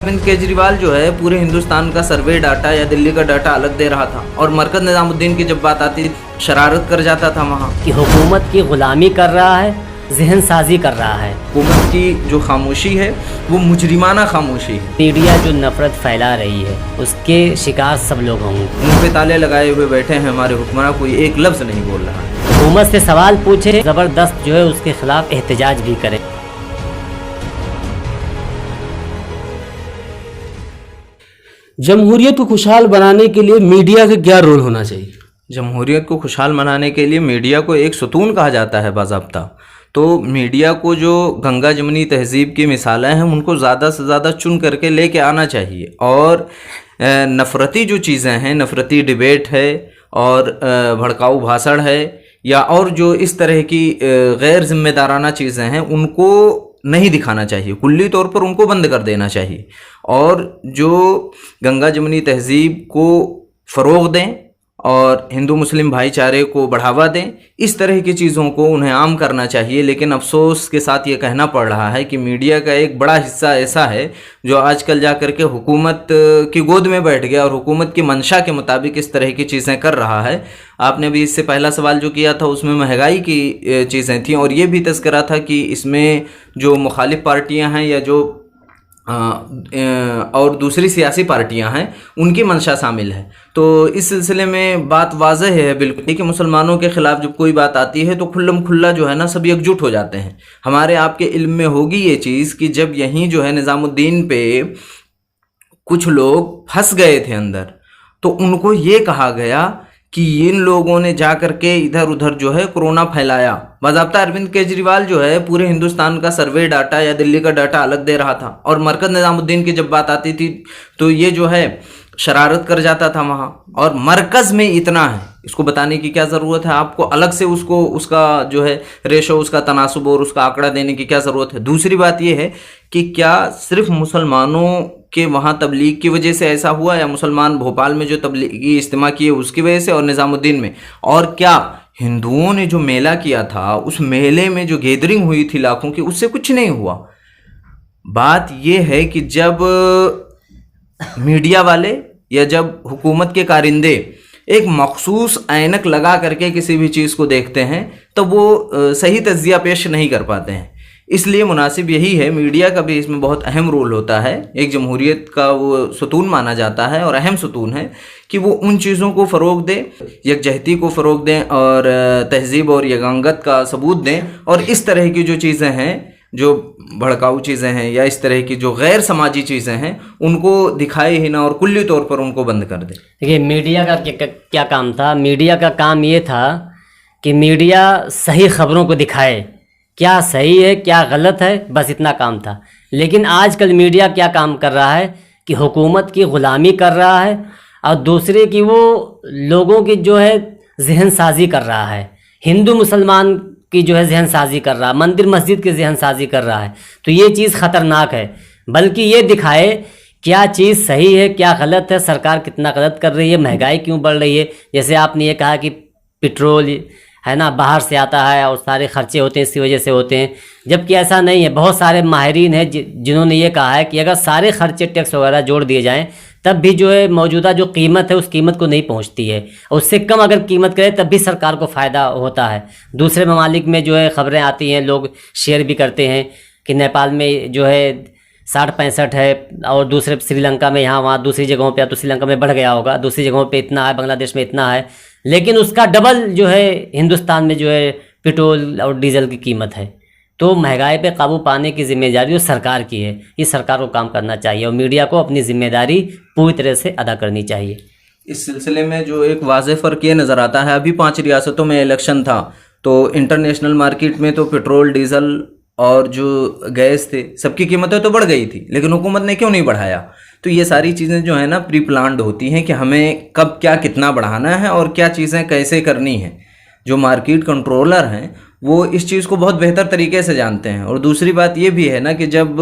अरविंद केजरीवाल जो है पूरे हिंदुस्तान का सर्वे डाटा या दिल्ली का डाटा अलग दे रहा था और मरकज निजामुद्दीन की जब बात आती शरारत कर जाता था वहाँ कि हुकूमत की गुलामी कर रहा है, जहन साजी कर रहा है। हुकूमत की जो खामोशी है वो मुजरिमाना खामोशी है। मीडिया जो नफरत फैला रही है उसके शिकार सब लोग होंगे। मुंह पे ताले लगाए हुए बैठे हैं हमारे हुक्मरान, कोई एक लफ्ज़ नहीं बोल रहा है। हुकूमत से सवाल पूछे, ज़बरदस्त जो है उसके खिलाफ एहतजाज भी करे। जमहूरियत को खुशहाल बनाने के लिए मीडिया का क्या रोल होना चाहिए? जमहूरियत को खुशहाल बनाने के लिए मीडिया को एक सुतून कहा जाता है बाज़ाब्ता। तो मीडिया को जो गंगा जमुनी तहज़ीब की मिसालें हैं उनको ज़्यादा से ज़्यादा चुन करके लेके आना चाहिए और नफ़रती जो चीज़ें हैं, नफ़रती डिबेट है और भड़काऊ भाषण है या और जो इस तरह की गैर जिम्मेदाराना चीज़ें हैं उनको नहीं दिखाना चाहिए, कुल्ली तौर पर उनको बंद कर देना चाहिए और जो गंगा जमुनी तहज़ीब को फ़रोग़ दें और हिंदू मुस्लिम भाईचारे को बढ़ावा दें, इस तरह की चीज़ों को उन्हें आम करना चाहिए। लेकिन अफसोस के साथ ये कहना पड़ रहा है कि मीडिया का एक बड़ा हिस्सा ऐसा है जो आजकल जा कर के हुकूमत की गोद में बैठ गया और हुकूमत की मंशा के मुताबिक इस तरह की चीज़ें कर रहा है। आपने भी इससे पहला सवाल जो किया था उसमें महंगाई की चीज़ें थीं और ये भी तज़किरा था कि इसमें जो मुखालिफ पार्टियाँ हैं या जो और दूसरी सियासी पार्टियां हैं उनकी मंशा शामिल है। तो इस सिलसिले में बात वाज़ेह है बिल्कुल कि मुसलमानों के ख़िलाफ़ जब कोई बात आती है तो खुल्लम खुल्ला जो है ना सभी एकजुट हो जाते हैं। हमारे आपके इल्म में होगी ये चीज़ कि जब यहीं जो है निज़ामुद्दीन पे कुछ लोग फंस गए थे अंदर तो उनको ये कहा गया कि इन लोगों ने जा करके इधर उधर जो है कोरोना फैलाया। बाज़ाब्ता अरविंद केजरीवाल जो है पूरे हिंदुस्तान का सर्वे डाटा या दिल्ली का डाटा अलग दे रहा था और मरकज निजामुद्दीन की जब बात आती थी तो ये जो है शरारत कर जाता था वहाँ। और मरकज़ में इतना है, इसको बताने की क्या ज़रूरत है आपको, अलग से उसको उसका जो है रेशो, उसका तनासुब और उसका आंकड़ा देने की क्या ज़रूरत है। दूसरी बात ये है कि क्या सिर्फ मुसलमानों के वहाँ तबलीग की वजह से ऐसा हुआ या मुसलमान भोपाल में जो तबलीगी इज्तिमा किए उसकी वजह से और निज़ामुद्दीन में, और क्या हिंदुओं ने जो मेला किया था उस मेले में जो गैदरिंग हुई थी लाखों की उससे कुछ नहीं हुआ। बात ये है कि जब मीडिया वाले या जब हुकूमत के कारिंदे एक मखसूस ऐनक लगा करके किसी भी चीज़ को देखते हैं तो वो सही तज्जिया पेश नहीं कर पाते हैं। इसलिए मुनासिब यही है, मीडिया का भी इसमें बहुत अहम रोल होता है, एक जमहूरियत का वो सुतून माना जाता है और अहम सुतून है कि वो उन चीज़ों को फ़रोग़ दें, यकजहती को फ़रोग़ दें और तहज़ीब और यगंगत का सबूत दें और इस तरह की जो चीज़ें हैं, जो भड़काऊ चीज़ें हैं या इस तरह की जो गैर समाजी चीज़ें हैं उनको दिखाए ही ना और कुल्ली तौर पर उनको बंद कर दें। देखिए मीडिया का क्या काम था? मीडिया का काम ये था कि मीडिया सही ख़बरों को दिखाए, क्या सही है क्या गलत है, बस इतना काम था। लेकिन आजकल मीडिया क्या काम कर रहा है कि हुकूमत की ग़ुलामी कर रहा है और दूसरे की वो लोगों की जो है जहन साजी कर रहा है, हिंदू मुसलमान की जो है जहन साजी कर रहा है, मंदिर मस्जिद की जहन साजी कर रहा है। तो ये चीज़ ख़तरनाक है, बल्कि ये दिखाए क्या चीज़ सही है क्या गलत है, सरकार कितना गलत कर रही है, महंगाई क्यों बढ़ रही है। जैसे आपने ये कहा कि पेट्रोल है ना बाहर से आता है और सारे खर्चे होते हैं इसी वजह से होते हैं, जबकि ऐसा नहीं है। बहुत सारे माहिरीन हैं जिन्होंने ये कहा है कि अगर सारे खर्चे टैक्स वगैरह जोड़ दिए जाएं तब भी जो है मौजूदा जो कीमत है उस कीमत को नहीं पहुंचती है, उससे कम अगर कीमत करे तब भी सरकार को फ़ायदा होता है। दूसरे ममालिक में जो है ख़बरें आती हैं, लोग शेयर भी करते हैं कि नेपाल में जो है 60-65 है और दूसरे श्रीलंका में यहाँ वहाँ दूसरी जगहों पे, तो श्रीलंका में बढ़ गया होगा, दूसरी जगहों पे इतना है, बांग्लादेश में इतना है, लेकिन उसका डबल जो है हिंदुस्तान में जो है पेट्रोल और डीजल की कीमत है। तो महंगाई पे काबू पाने की जिम्मेदारी वो सरकार की है, ये सरकार को काम करना चाहिए और मीडिया को अपनी जिम्मेदारी पूरी तरह से अदा करनी चाहिए। इस सिलसिले में जो एक वाज़ेह फ़र्क ये नज़र आता है, अभी 5 रियासतों में इलेक्शन था तो इंटरनेशनल मार्केट में तो पेट्रोल डीजल और जो गैस थे सबकी कीमतें तो बढ़ गई थी, लेकिन हुकूमत ने क्यों नहीं बढ़ाया। तो ये सारी चीज़ें जो है ना प्री प्लान्ड होती हैं कि हमें कब क्या कितना बढ़ाना है और क्या चीज़ें कैसे करनी हैं। जो मार्केट कंट्रोलर हैं वो इस चीज़ को बहुत बेहतर तरीके से जानते हैं। और दूसरी बात ये भी है ना कि जब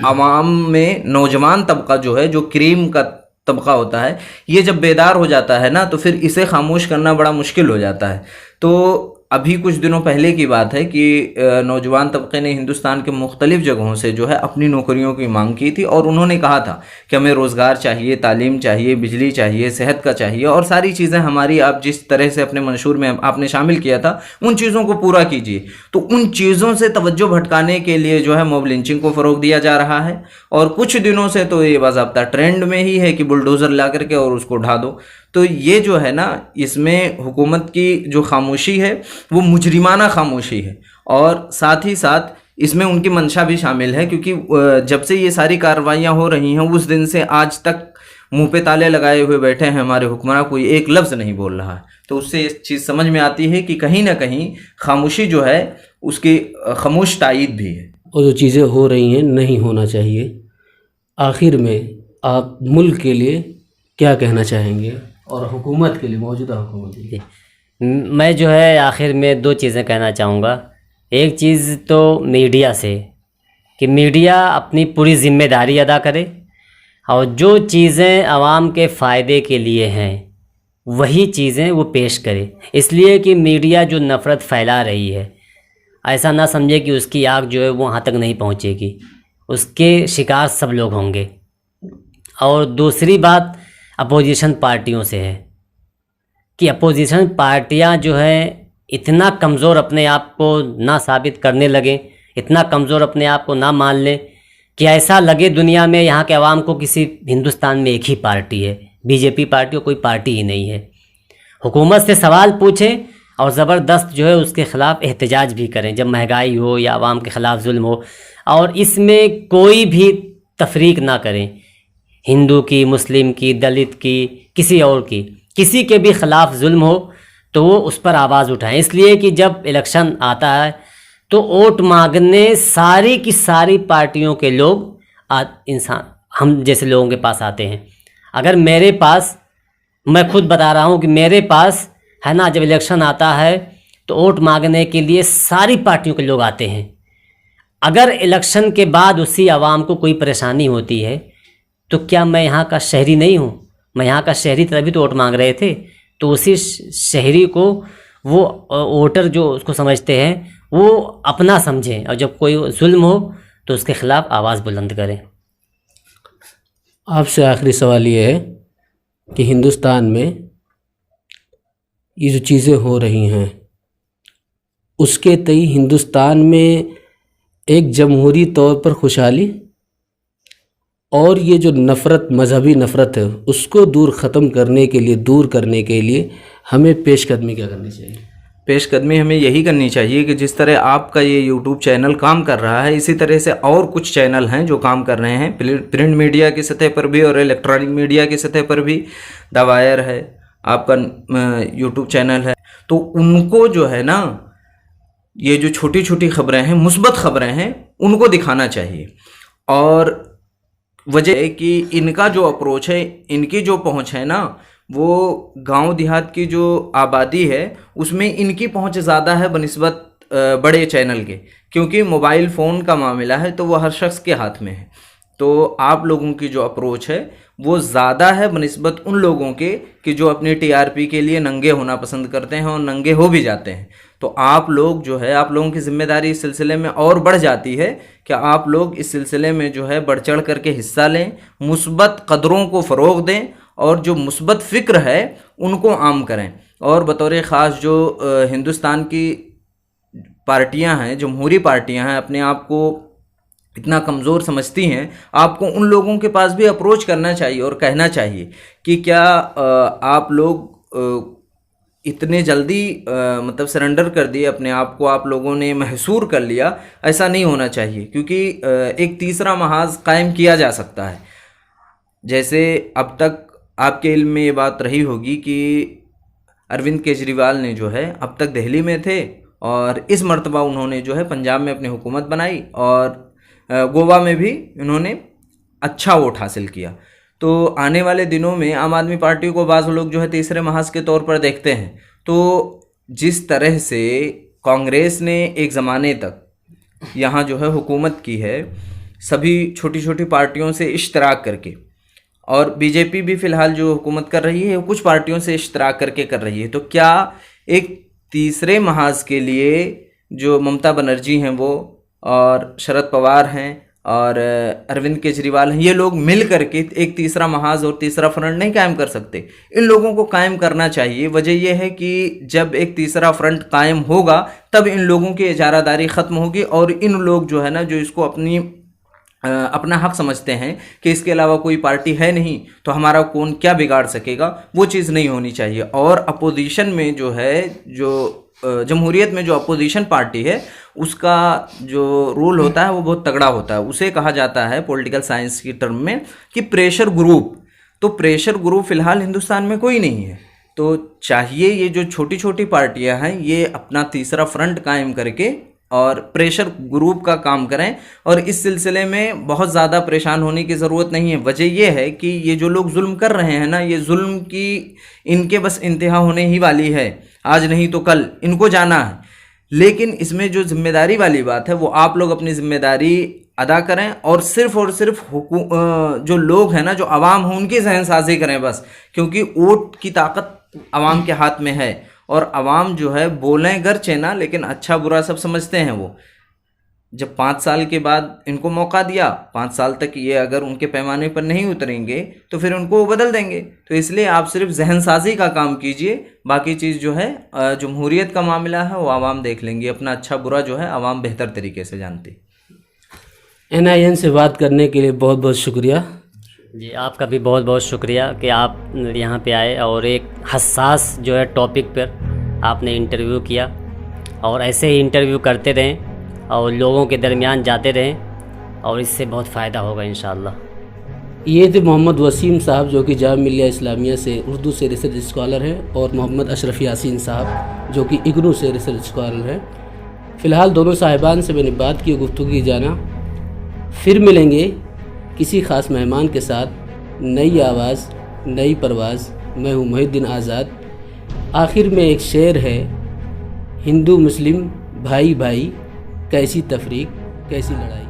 आवाम में नौजवान तबका जो है, जो क्रीम का तबका होता है, ये जब बेदार हो जाता है ना तो फिर इसे खामोश करना बड़ा मुश्किल हो जाता है। तो अभी कुछ दिनों पहले की बात है कि नौजवान तबके ने हिंदुस्तान के मुख्तलिफ जगहों से जो है अपनी नौकरियों की मांग की थी और उन्होंने कहा था कि हमें रोज़गार चाहिए, तालीम चाहिए, बिजली चाहिए, सेहत का चाहिए और सारी चीज़ें हमारी आप जिस तरह से अपने मंशूर में आपने शामिल किया था उन चीज़ों को पूरा कीजिए। तो उन चीज़ों से तवज्जो भटकाने के लिए जो है मॉब लिंचिंग को फ़रोग दिया जा रहा है और कुछ दिनों से तो ये बाज़ाब्ता ट्रेंड में ही है कि बुलडोज़र ला करके और उसको ढा दो। तो ये जो है ना, इसमें हुकूमत की जो खामोशी है वो मुजरिमाना खामोशी है और साथ ही साथ इसमें उनकी मंशा भी शामिल है, क्योंकि जब से ये सारी कार्रवाइयाँ हो रही हैं उस दिन से आज तक मुंह पे ताले लगाए हुए बैठे हैं हमारे हुक्मरान, कोई एक लफ्ज़ नहीं बोल रहा है। तो उससे ये चीज़ समझ में आती है कि कहीं ना कहीं खामोशी जो है उसकी खामोश तायीद भी है। और जो चीज़ें हो रही हैं नहीं होना चाहिए। आखिर में आप मुल्क के लिए क्या कहना चाहेंगे और हुकूमत के लिए, मौजूदा हुकूमत के लिए? मैं जो है आखिर में दो चीज़ें कहना चाहूँगा। एक चीज़ तो मीडिया से कि मीडिया अपनी पूरी ज़िम्मेदारी अदा करे और जो चीज़ें आवाम के फ़ायदे के लिए हैं वही चीज़ें वो पेश करे, इसलिए कि मीडिया जो नफ़रत फैला रही है ऐसा ना समझे कि उसकी आग जो है वो वहाँ तक नहीं पहुँचेगी, उसके शिकार सब लोग होंगे। और दूसरी बात अपोजिशन पार्टियों से है कि अपोजिशन पार्टियां जो हैं इतना कमज़ोर अपने आप को ना साबित करने लगें, इतना कमज़ोर अपने आप को ना मान लें कि ऐसा लगे दुनिया में यहाँ के अवाम को किसी हिंदुस्तान में एक ही पार्टी है, बीजेपी पार्टी और कोई पार्टी ही नहीं है। हुकूमत से सवाल पूछें और ज़बरदस्त जो है उसके ख़िलाफ़ एहतजाज भी करें जब महंगाई हो या अवाम के ख़िलाफ़ जुल्म हो, और इसमें कोई भी तफरीक ना करें, हिंदू की, मुस्लिम की, दलित की, किसी और की, किसी के भी ख़िलाफ़ जुल्म हो तो वो उस पर आवाज़ उठाएं। इसलिए कि जब इलेक्शन आता है तो वोट मांगने सारी की सारी पार्टियों के लोग इंसान हम जैसे लोगों के पास आते हैं। अगर मेरे पास, मैं खुद बता रहा हूँ कि मेरे पास है ना, जब इलेक्शन आता है तो वोट मांगने के लिए सारी पार्टियों के लोग आते हैं। अगर इलेक्शन के बाद उसी आवाम को कोई परेशानी होती है तो क्या मैं यहाँ का शहरी नहीं हूँ? मैं यहाँ का शहरी तभी तो वोट मांग रहे थे। तो उसी शहरी को वो वोटर जो उसको समझते हैं वो अपना समझें और जब कोई जुल्म हो तो उसके ख़िलाफ़ आवाज़ बुलंद करें। आपसे आखिरी सवाल ये है कि हिंदुस्तान में ये जो चीज़ें हो रही हैं उसके तई हिंदुस्तान में एक जमहूरी तौर पर खुशहाली और ये जो नफ़रत, मजहबी नफ़रत है, उसको ख़त्म करने के लिए, दूर करने के लिए हमें पेशकदमी क्या करनी चाहिए? पेशकदमी हमें यही करनी चाहिए कि जिस तरह आपका ये यूट्यूब चैनल काम कर रहा है इसी तरह से और कुछ चैनल हैं जो काम कर रहे हैं प्रिंट मीडिया की सतह पर भी और इलेक्ट्रॉनिक मीडिया की सतह पर भी। द वायर है, आपका यूट्यूब चैनल है, तो उनको जो है ना, ये जो छोटी छोटी खबरें हैं, मुस्बत खबरें हैं, उनको दिखाना चाहिए। और वजह है कि इनका जो अप्रोच है, इनकी जो पहुंच है ना, वो गांव देहात की जो आबादी है उसमें इनकी पहुंच ज़्यादा है बनिस्बत बड़े चैनल के, क्योंकि मोबाइल फ़ोन का मामला है तो वो हर शख्स के हाथ में है। तो आप लोगों की जो अप्रोच है वो ज़्यादा है बनिस्बत उन लोगों के कि जो अपनी टीआरपी के लिए नंगे होना पसंद करते हैं और नंगे हो भी जाते हैं। तो आप लोग जो है, आप लोगों की जिम्मेदारी इस सिलसिले में और बढ़ जाती है कि आप लोग इस सिलसिले में जो है बढ़ चढ़ करके हिस्सा लें, मुस्बत कदरों को फ़रोग़ दें और जो मुस्बत फ़िक्र है उनको आम करें। और बतौर ख़ास जो हिंदुस्तान की पार्टियां हैं, जमहूरी पार्टियां हैं, अपने आप को इतना कमज़ोर समझती हैं, आपको उन लोगों के पास भी अप्रोच करना चाहिए और कहना चाहिए कि क्या आप लोग इतने जल्दी मतलब सरेंडर कर दिए अपने आप को, आप लोगों ने महसूर कर लिया, ऐसा नहीं होना चाहिए। क्योंकि एक तीसरा महाज कायम किया जा सकता है। जैसे अब तक आपके इल्म में ये बात रही होगी कि अरविंद केजरीवाल ने जो है अब तक दिल्ली में थे और इस मर्तबा उन्होंने जो है पंजाब में अपनी हुकूमत बनाई और गोवा में भी उन्होंने अच्छा वोट हासिल किया। तो आने वाले दिनों में आम आदमी पार्टी को बाज़ लोग जो है तीसरे महाज के तौर पर देखते हैं। तो जिस तरह से कांग्रेस ने एक ज़माने तक यहाँ जो है हुकूमत की है सभी छोटी छोटी पार्टियों से इश्तराक करके, और बीजेपी भी फ़िलहाल जो हुकूमत कर रही है कुछ पार्टियों से इश्तराक करके कर रही है, तो क्या एक तीसरे महाज के लिए जो ममता बनर्जी हैं वो, और शरद पवार हैं, और अरविंद केजरीवाल हैं, ये लोग मिल करके एक तीसरा महाज और तीसरा फ्रंट नहीं कायम कर सकते। इन लोगों को कायम करना चाहिए। वजह यह है कि जब एक तीसरा फ्रंट कायम होगा तब इन लोगों की इजारादारी ख़त्म होगी, और इन लोग जो है ना, जो इसको अपना हक समझते हैं कि इसके अलावा कोई पार्टी है नहीं तो हमारा कौन क्या बिगाड़ सकेगा, वो चीज़ नहीं होनी चाहिए। और अपोजिशन में जो है, जो जमहूरियत में जो अपोजिशन पार्टी है उसका जो रोल होता है वो बहुत तगड़ा होता है। उसे कहा जाता है पॉलिटिकल साइंस की टर्म में कि प्रेशर ग्रुप। तो प्रेशर ग्रुप फ़िलहाल हिंदुस्तान में कोई नहीं है। तो चाहिए ये जो छोटी छोटी पार्टियां हैं ये अपना तीसरा फ्रंट कायम करके और प्रेशर ग्रुप का काम करें, और इस सिलसिले में बहुत ज़्यादा परेशान होने की ज़रूरत नहीं है। वजह यह है कि ये जो लोग जुल्म कर रहे हैं ना, ये जुल्म की इनके बस इंतहा होने ही वाली है, आज नहीं तो कल इनको जाना है। लेकिन इसमें जो जिम्मेदारी वाली बात है वो आप लोग अपनी जिम्मेदारी अदा करें, और सिर्फ जो लोग हैं ना, जो आवाम हो, उनकी जहनसाजी करें बस, क्योंकि वोट की ताकत आवाम के हाथ में है। और आवाम जो है बोलें गरचे ना, लेकिन अच्छा बुरा सब समझते हैं वो। जब 5 साल के बाद इनको मौका दिया, 5 साल तक ये अगर उनके पैमाने पर नहीं उतरेंगे तो फिर उनको वो बदल देंगे। तो इसलिए आप सिर्फ जहनसाजी का काम कीजिए, बाकी चीज़ जो है जमहूरियत का मामला है वो आवाम देख लेंगी। अपना अच्छा बुरा जो है आवाम बेहतर तरीके से जानती। NIN से बात करने के लिए बहुत बहुत शुक्रिया। जी, आपका भी बहुत बहुत शुक्रिया कि आप यहाँ पे आए और एक हसास जो है टॉपिक पर आपने इंटरव्यू किया, और ऐसे ही इंटरव्यू करते रहें और लोगों के दरमियान जाते रहें, और इससे बहुत फ़ायदा होगा इंशाअल्लाह। ये थे मोहम्मद वसीम साहब, जो कि जामिया मिलिया इस्लामिया से उर्दू से रिसर्च स्कॉलर हैं, और मोहम्मद अशरफ यासीन साहब जो कि इग्नू से रिसर्च स्कॉलर हैं। फ़िलहाल दोनों साहिबान से मैंने बात की, गुफ्तगू की जाना। फिर मिलेंगे किसी ख़ास मेहमान के साथ। नई आवाज़, नई परवाज़। मैं हूँ मोहिउद्दीन आज़ाद। आखिर में एक शेर है, हिंदू मुस्लिम भाई भाई, कैसी तफरीक कैसी लड़ाई।